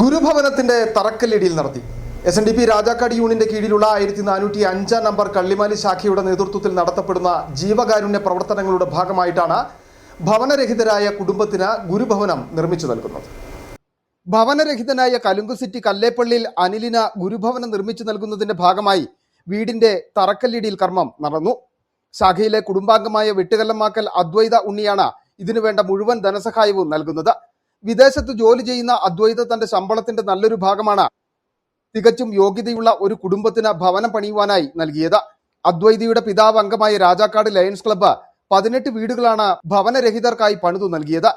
ഗുരുഭവനത്തിന്റെ തറക്കല്ലിടിയിൽ നടത്തി. SNDP രാജാക്കാട് യൂണിയന്റെ കീഴിലുള്ള 1405 നമ്പർ കള്ളിമാലി ശാഖയുടെ നേതൃത്വത്തിൽ നടത്തപ്പെടുന്ന ജീവകാരുണ്യ പ്രവർത്തനങ്ങളുടെ ഭാഗമായിട്ടാണ് ഭവനരഹിതരായ കുടുംബത്തിന് ഗുരുഭവനം നിർമ്മിച്ചു നൽകുന്നത്. ഭവനരഹിതനായ കലുങ്കു സിറ്റി കല്ലേപ്പള്ളിയിൽ അനിലിന് ഗുരുഭവനം നിർമ്മിച്ചു നൽകുന്നതിന്റെ ഭാഗമായി വീടിന്റെ തറക്കല്ലിടിയിൽ കർമ്മം നടന്നു. ശാഖയിലെ കുടുംബാംഗമായ വെട്ടുകല്ലമാക്കൽ അദ്വൈത ഉണ്ണിയാണ് ഇതിനുവേണ്ട മുഴുവൻ ധനസഹായവും നൽകുന്നത്. വിദേശത്ത് ജോലി ചെയ്യുന്ന അദ്വൈത തന്റെ ശമ്പളത്തിന്റെ നല്ലൊരു ഭാഗമാണ് തികച്ചും യോഗ്യതയുള്ള ഒരു കുടുംബത്തിന് ഭവനം പണിയുവാനായി നൽകിയത്. അദ്വൈതയുടെ പിതാവ് അംഗമായ രാജാക്കാട് ലയൺസ് ക്ലബ്ബ് 18 വീടുകളാണ് ഭവനരഹിതർക്കായി പണിതു നൽകിയത്.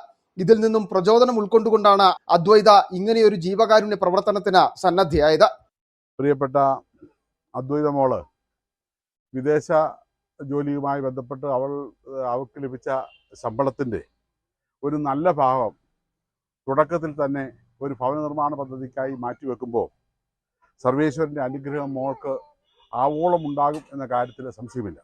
ഇതിൽ നിന്നും പ്രചോദനം ഉൾക്കൊണ്ടുകൊണ്ടാണ് അദ്വൈത ഇങ്ങനെയൊരു ജീവകാരുണ്യ പ്രവർത്തനത്തിന് സന്നദ്ധയായത്. പ്രിയപ്പെട്ട അദ്വൈത മോള് വിദേശ ജോലിയുമായി ബന്ധപ്പെട്ട് അവൾക്ക് ലഭിച്ച ശമ്പളത്തിൻ്റെ ഒരു നല്ല ഭാഗം തുടക്കത്തിൽ തന്നെ ഒരു ഭവന നിർമ്മാണ പദ്ധതിക്കായി മാറ്റിവെക്കുമ്പോൾ സർവേശ്വരൻ്റെ അനുഗ്രഹം മോൾക്ക് ആവോളം ഉണ്ടാകും എന്ന കാര്യത്തിൽ സംശയമില്ല.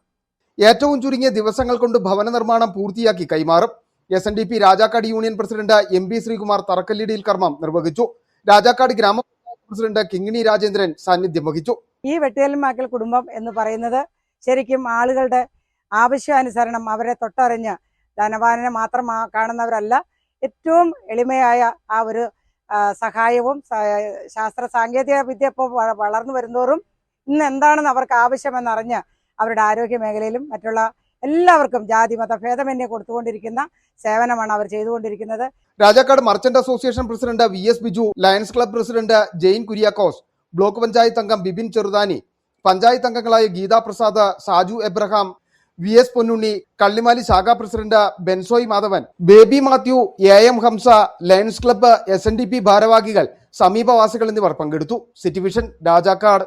ഏറ്റവും ചുരുങ്ങിയ ദിവസങ്ങൾ കൊണ്ട് ഭവന നിർമ്മാണം പൂർത്തിയാക്കി കൈമാറും. SNDP Rajakkad union president MB Sreekumar തറക്കല്ലിടിയിൽ കർമ്മം നിർവഹിച്ചു. രാജാക്കാട് ഗ്രാമപഞ്ചായത്ത് പ്രസിഡന്റ് കിങ്ങിണി രാജേന്ദ്രൻ സാന്നിധ്യം വഹിച്ചു. ഈ വെട്ടുകല്ലുമാക്കൽ കുടുംബം എന്ന് പറയുന്നത് ശരിക്കും ആളുകളുടെ ആവശ്യാനുസരണം അവരെ തൊട്ടറിഞ്ഞ് ധനവാനെ മാത്രം കാണുന്നവരല്ല, ഏറ്റവും എളിമയായ ആ ഒരു സഹായവും ശാസ്ത്ര സാങ്കേതിക വിദ്യ ഇപ്പോൾ വളർന്നു വരുന്നതോറും ഇന്ന് എന്താണെന്ന് അവർക്ക് ആവശ്യമെന്നറിഞ്ഞ് അവരുടെ ആരോഗ്യ മേഖലയിലും മറ്റുള്ള എല്ലാവർക്കും ജാതി മത ഭേദമന്യേ കൊടുത്തുകൊണ്ടിരിക്കുന്ന സേവനമാണ് അവർ ചെയ്തുകൊണ്ടിരിക്കുന്നത്. Rajakkad merchant association president VS Biju, lions club president Jain Kuriakose, block panchayat അംഗം ബിബിൻ ചെറുതാനി, പഞ്ചായത്ത് അംഗങ്ങളായ ഗീതാ പ്രസാദ്, സാജു എബ്രഹാം, VS പൊന്നുണ്ണി, കള്ളിമാലി ശാഖാ president Bensoy Madhavan, Baby Mathew, AM Hamsa, lions club, SNDP ഭാരവാഹികൾ, സമീപവാസികൾ എന്നിവർ പങ്കെടുത്തു. City vision Rajakkad.